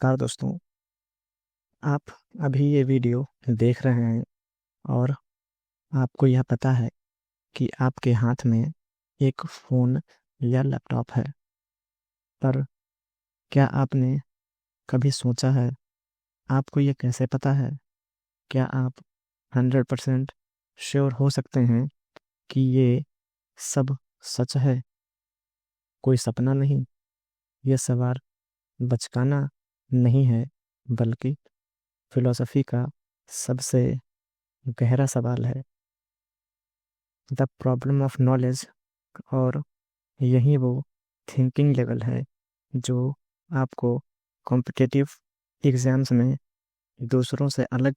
नमस्कार दोस्तों। आप अभी ये वीडियो देख रहे हैं और आपको यह पता है कि आपके हाथ में एक फ़ोन या लैपटॉप है। पर क्या आपने कभी सोचा है, आपको ये कैसे पता है? क्या आप 100% श्योर हो सकते हैं कि ये सब सच है, कोई सपना नहीं? ये सवाल बचकाना नहीं है, बल्कि फिलॉसफी का सबसे गहरा सवाल है। The problem of knowledge. और यही वो थिंकिंग लेवल है जो आपको कॉम्पिटिटिव एग्जाम्स में दूसरों से अलग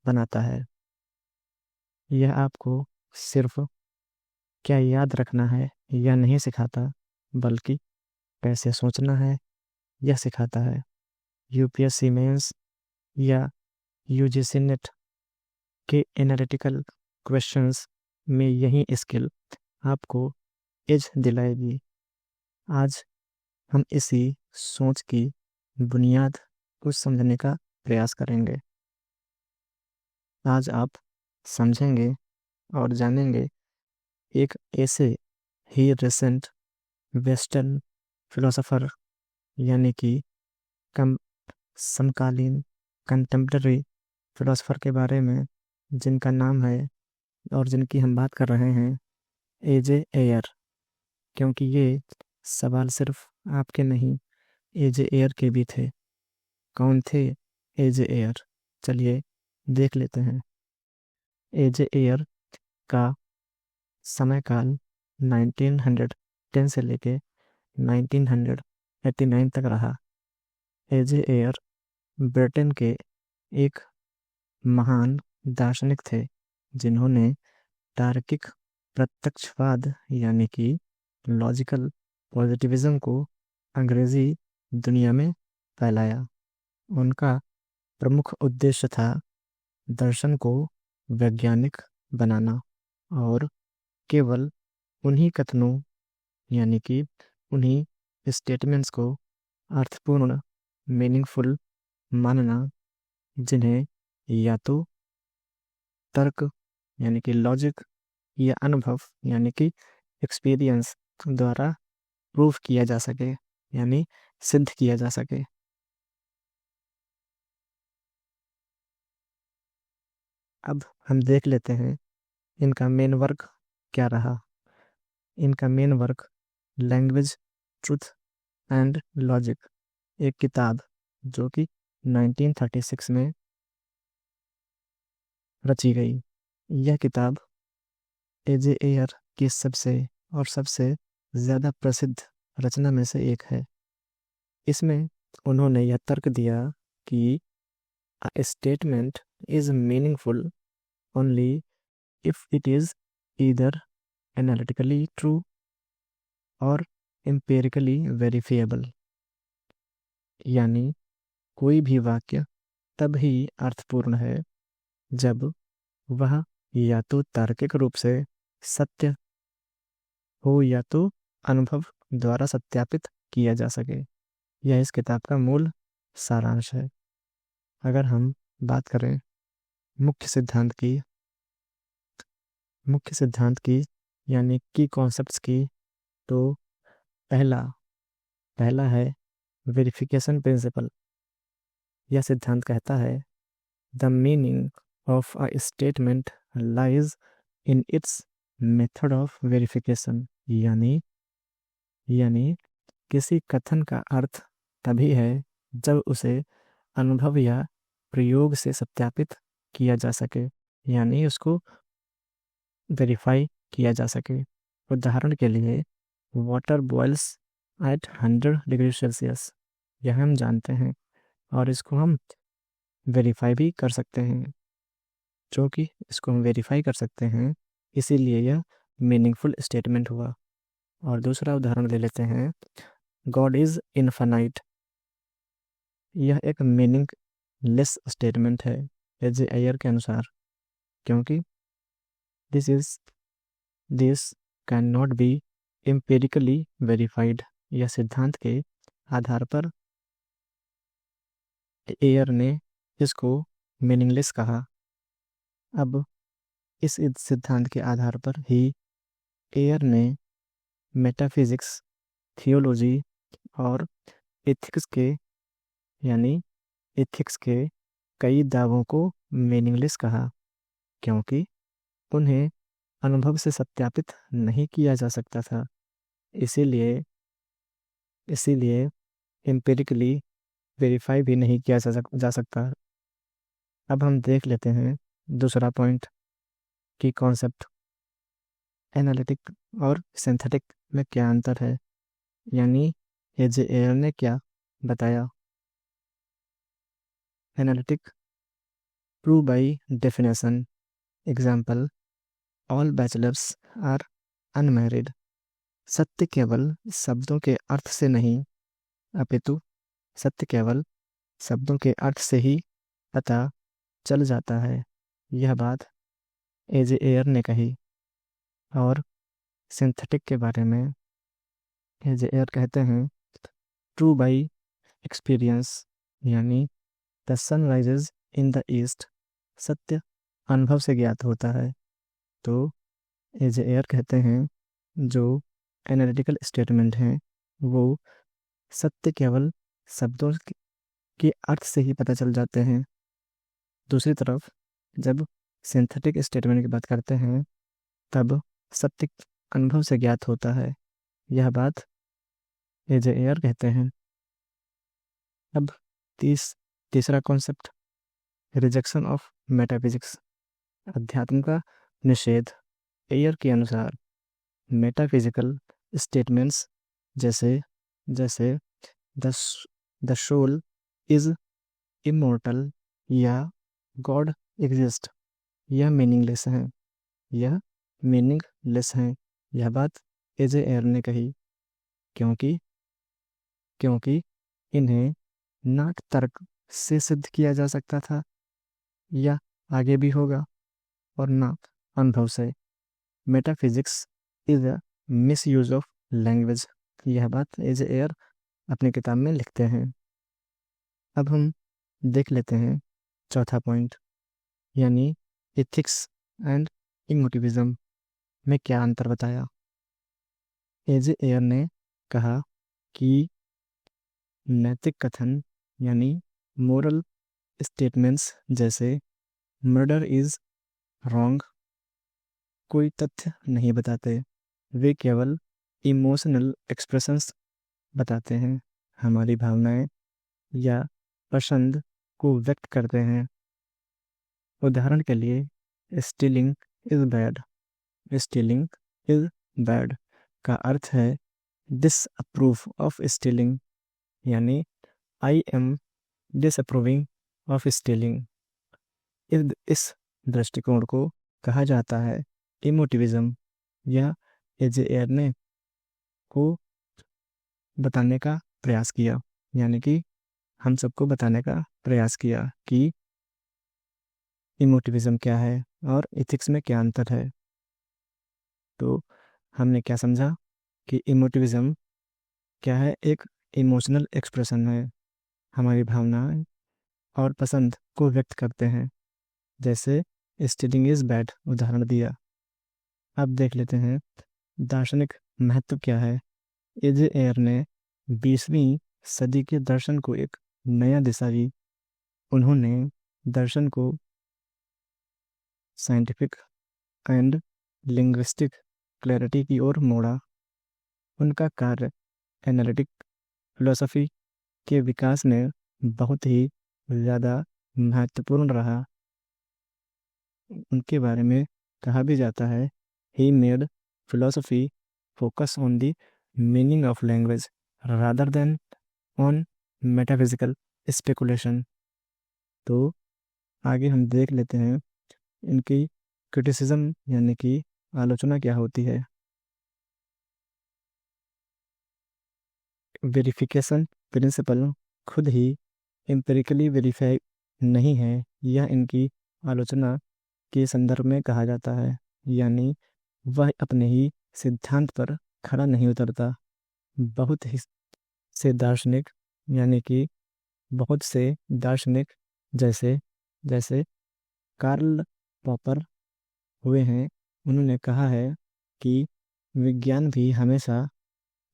बनाता है। यह आपको सिर्फ क्या याद रखना है यह नहीं सिखाता, बल्कि कैसे सोचना है यह सिखाता है। यूपीएससी मेंस या यूजीसी नेट के एनालिटिकल क्वेश्चंस में यही स्किल आपको एज दिलाएगी। आज हम इसी सोच की बुनियाद को समझने का प्रयास करेंगे। आज आप समझेंगे और जानेंगे एक ऐसे ही रिसेंट वेस्टर्न फिलोसोफर यानी कि कम समकालीन कंटेम्प्रेरी फिलोसोफर के बारे में, जिनका नाम है और जिनकी हम बात कर रहे हैं एजे एयर। क्योंकि ये सवाल सिर्फ आपके नहीं, एजे एयर के भी थे। कौन थे एजे एयर? चलिए देख लेते हैं। एजे एयर का समय काल 1910 से लेके 1989 तक रहा। एजे एयर ब्रिटेन के एक महान दार्शनिक थे जिन्होंने तार्किक प्रत्यक्षवाद यानी कि लॉजिकल पॉजिटिविज्म को अंग्रेजी दुनिया में फैलाया। उनका प्रमुख उद्देश्य था दर्शन को वैज्ञानिक बनाना और केवल उन्हीं कथनों यानी कि उन्हीं स्टेटमेंट्स को अर्थपूर्ण मीनिंगफुल मानना जिन्हें या तो तर्क यानी कि लॉजिक या अनुभव यानी कि एक्सपीरियंस द्वारा प्रूफ किया जा सके, यानी सिद्ध किया जा सके। अब हम देख लेते हैं इनका मेन वर्क क्या रहा। इनका main work language, truth and logic, एक किताब जो कि 1936 में रची गई। यह किताब एजे एयर की सबसे ज़्यादा प्रसिद्ध रचना में से एक है। इसमें उन्होंने यह तर्क दिया कि a statement is meaningful only if it is either analytically true or empirically verifiable। यानी कोई भी वाक्य तब ही अर्थपूर्ण है जब वह या तो तार्किक रूप से सत्य हो या तो अनुभव द्वारा सत्यापित किया जा सके। यह इस किताब का मूल सारांश है। अगर हम बात करें मुख्य सिद्धांत की यानी की कॉन्सेप्ट्स की, तो पहला पहला है वेरिफिकेशन प्रिंसिपल। यह सिद्धांत कहता है the meaning of a statement lies in its method of verification. यानी किसी कथन का अर्थ तभी है जब उसे अनुभव या प्रयोग से सत्यापित किया जा सके, यानी उसको वेरीफाई किया जा सके। उदाहरण के लिए water boils at 100 degree Celsius, यह हम जानते हैं और इसको हम वेरीफाई भी कर सकते हैं। जो कि इसको हम वेरीफाई कर सकते हैं, इसीलिए यह मीनिंगफुल स्टेटमेंट हुआ। और दूसरा उदाहरण ले लेते हैं, गॉड इज इनफाइनाइट। यह एक मीनिंगलेस स्टेटमेंट है एजे एयर के अनुसार, क्योंकि this can not be empirically verified. यह सिद्धांत के आधार पर एयर ने इसको मीनिंगलेस कहा। अब इस सिद्धांत के आधार पर ही एयर ने मेटाफिजिक्स, थियोलॉजी और एथिक्स के यानी एथिक्स के कई दावों को मीनिंगलेस कहा, क्योंकि उन्हें अनुभव से सत्यापित नहीं किया जा सकता था। इसीलिए इसीलिए एम्पिरिकली वेरीफाई भी नहीं किया जा सकता। अब हम देख लेते हैं दूसरा पॉइंट कि कॉन्सेप्ट एनालिटिक और सिंथेटिक में क्या अंतर है, यानी एजे एयर ने क्या बताया। Analytic, true by definition, example, all bachelors are unmarried. सत्य केवल शब्दों के अर्थ से नहीं, अपितु सत्य केवल शब्दों के अर्थ से ही पता चल जाता है। यह बात एजे एयर ने कही। और सिंथेटिक के बारे में एजे एयर कहते हैं, ट्रू बाई एक्सपीरियंस, यानी the sun rises in the east. सत्य अनुभव से ज्ञात होता है। तो एजे एयर कहते हैं जो एनालिटिकल स्टेटमेंट हैं वो सत्य केवल शब्दों के अर्थ से ही पता चल जाते हैं। दूसरी तरफ जब सिंथेटिक स्टेटमेंट की बात करते हैं तब सत्य अनुभव से ज्ञात होता है। यह बात एजे एयर कहते हैं। अब तीसरा कॉन्सेप्ट, रिजेक्शन ऑफ मेटाफिजिक्स, अध्यात्म का निषेध। एयर के अनुसार मेटाफिजिकल स्टेटमेंट्स जैसे जैसे the the soul is immortal या गॉड एग्जिस्ट, यह मीनिंगलेस हैं। यह मीनिंगलेस हैं। यह बात एजे एयर ने कही, क्योंकि क्योंकि इन्हें ना तर्क से सिद्ध किया जा सकता था या आगे भी होगा, और ना अनुभव से। Metaphysics is a miss use of language, यह बात एजे एयर अपनी किताब में लिखते हैं। अब हम देख लेते हैं चौथा पॉइंट, यानी एथिक्स एंड इमोटिविज्म में क्या अंतर बताया। एजे एयर ने कहा कि नैतिक कथन यानी मोरल स्टेटमेंट्स जैसे मर्डर इज रॉन्ग कोई तथ्य नहीं बताते। वे केवल इमोशनल एक्सप्रेशंस बताते हैं, हमारी भावनाएं या पसंद को व्यक्त करते हैं। उदाहरण के लिए stealing is bad. Stealing is bad का अर्थ है डिसअप्रूव ऑफ स्टीलिंग, यानी I am disapproving of stealing. इस दृष्टिकोण को कहा जाता है इमोटिविज्म। यह एजे एयर ने को बताने का प्रयास किया, यानी कि हम सबको बताने का प्रयास किया कि इमोटिविज्म क्या है और एथिक्स में क्या अंतर है। तो हमने क्या समझा कि इमोटिविज्म क्या है, एक इमोशनल एक्सप्रेशन है, हमारी भावनाएं और पसंद को व्यक्त करते हैं, जैसे स्टीलिंग इज बैड उदाहरण दिया। अब देख लेते हैं दार्शनिक महत्व क्या है। एजे एयर ने 20वीं सदी के दर्शन को एक नया दिशा दी। उन्होंने दर्शन को साइंटिफिक एंड लिंग्विस्टिक क्लैरिटी की ओर मोड़ा। उनका कार्य एनालिटिक फिलोसफी के विकास में बहुत ही ज़्यादा महत्वपूर्ण रहा। उनके बारे में कहा भी जाता है, he made philosophy focus on the meaning of language rather than on metaphysical speculation. तो आगे हम देख लेते हैं इनकी क्रिटिसिज्म यानी कि आलोचना क्या होती है। वेरिफिकेशन प्रिंसिपल खुद ही एम्पिरिकली वेरीफाई नहीं है, यह इनकी आलोचना के संदर्भ में कहा जाता है, यानी वह अपने ही सिद्धांत पर खड़ा नहीं उतरता। बहुत ही से दार्शनिक यानी कि बहुत से दार्शनिक जैसे जैसे कार्ल पॉपर हुए हैं, उन्होंने कहा है कि विज्ञान भी हमेशा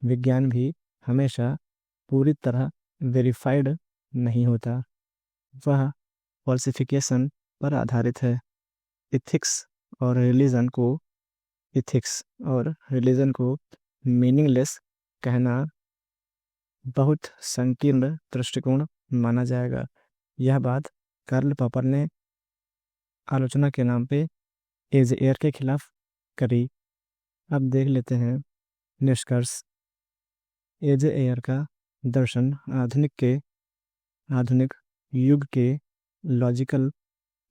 विज्ञान भी हमेशा पूरी तरह वेरीफाइड नहीं होता, वह फॉल्सिफिकेशन पर आधारित है। इथिक्स और रिलीजन को इथिक्स और रिलीजन को मीनिंगलेस कहना बहुत संकीर्ण दृष्टिकोण माना जाएगा। यह बात कार्ल पॉपर ने आलोचना के नाम पे एज एयर के खिलाफ करी। अब देख लेते हैं निष्कर्ष। एज एयर का दर्शन आधुनिक युग के लॉजिकल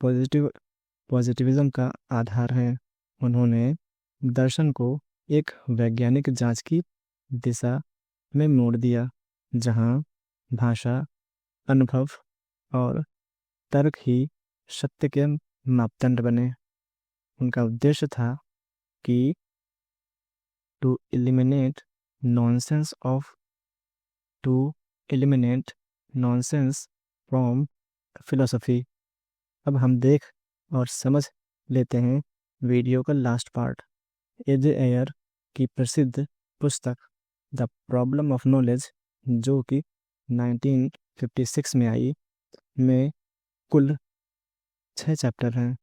पॉजिटिविज्म का आधार है। उन्होंने दर्शन को एक वैज्ञानिक जांच की दिशा में मोड़ दिया, जहां भाषा, अनुभव और तर्क ही सत्य के मापदंड बने। उनका उद्देश्य था कि to eliminate nonsense of to eliminate nonsense from philosophy. अब हम देख और समझ लेते हैं वीडियो का लास्ट पार्ट। एजे एयर की प्रसिद्ध पुस्तक द प्रॉब्लम ऑफ नॉलेज, जो कि 1956 में आई, में कुल 6 चैप्टर हैं।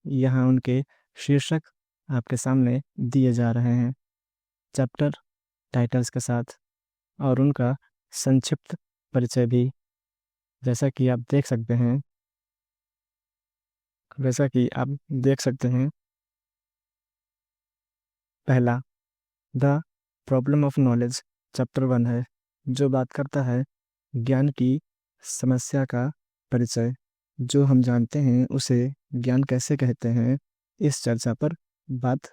यहाँ उनके शीर्षक आपके सामने दिए जा रहे हैं चैप्टर टाइटल्स के साथ, और उनका संक्षिप्त परिचय भी। जैसा कि आप देख सकते हैं पहला the problem of knowledge chapter 1 है, जो बात करता है ज्ञान की समस्या का परिचय। जो हम जानते हैं उसे ज्ञान कैसे कहते हैं, इस चर्चा पर बात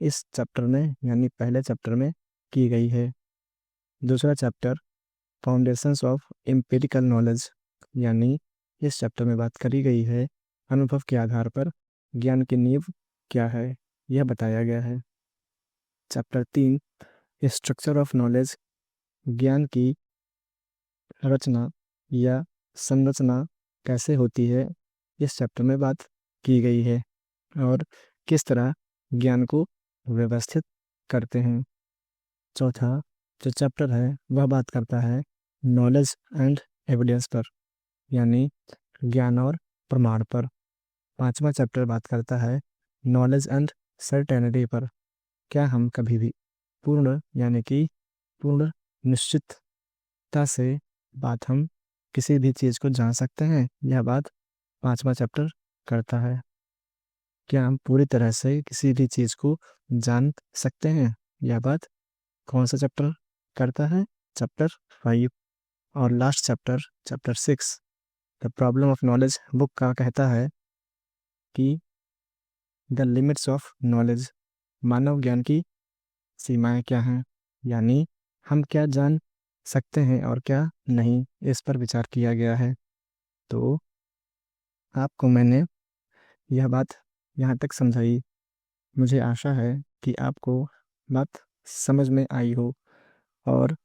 इस चैप्टर में यानी पहले चैप्टर में की गई है। दूसरा chapter foundations of empirical knowledge, यानी इस चैप्टर में बात करी गई है अनुभव के आधार पर ज्ञान की नींव क्या है, यह बताया गया है। चैप्टर 3 स्ट्रक्चर ऑफ नॉलेज, ज्ञान की रचना या संरचना कैसे होती है, इस चैप्टर में बात की गई है, और किस तरह ज्ञान को व्यवस्थित करते हैं। चौथा जो चैप्टर है वह बात करता है नॉलेज एंड एविडेंस पर, यानी ज्ञान और प्रमाण पर। पांचवा चैप्टर बात करता है नॉलेज एंड सर्टेनिटी पर, क्या हम कभी भी पूर्ण यानी कि पूर्ण निश्चितता से हम किसी भी चीज़ को जान सकते हैं, यह बात पांचवा चैप्टर करता है। क्या हम पूरी तरह से किसी भी चीज़ को जान सकते हैं, यह बात कौन सा चैप्टर करता है, चैप्टर 5। और last chapter chapter 6 the problem of knowledge book का कहता है कि द लिमिट्स ऑफ नॉलेज, मानव ज्ञान की सीमाएं क्या हैं, यानी हम क्या जान सकते हैं और क्या नहीं, इस पर विचार किया गया है। तो आपको मैंने यह बात यहाँ तक समझाई। मुझे आशा है कि आपको बात समझ में आई हो, और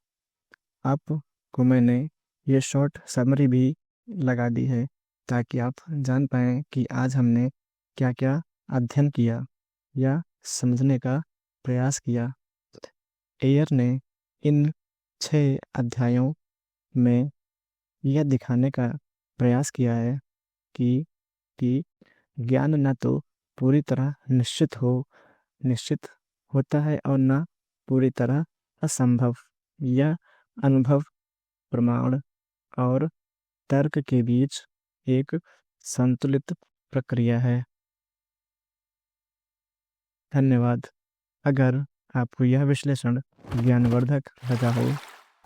आपको मैंने ये शॉर्ट समरी भी लगा दी है ताकि आप जान पाएँ कि आज हमने क्या क्या अध्ययन किया या समझने का प्रयास किया। एयर ने इन 6 अध्यायों में यह दिखाने का प्रयास किया है कि ज्ञान न तो पूरी तरह निश्चित होता है और न पूरी तरह असंभव। यह अनुभव, प्रमाण और तर्क के बीच एक संतुलित प्रक्रिया है। धन्यवाद। अगर आपको यह विश्लेषण ज्ञानवर्धक लगा हो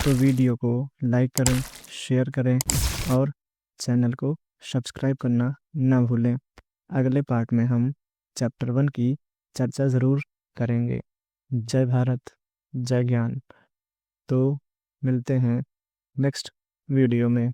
तो वीडियो को लाइक करें, शेयर करें और चैनल को सब्सक्राइब करना न भूलें। अगले पार्ट में हम चैप्टर 1 की चर्चा ज़रूर करेंगे। जय भारत, जय ज्ञान। तो मिलते हैं नेक्स्ट वीडियो में।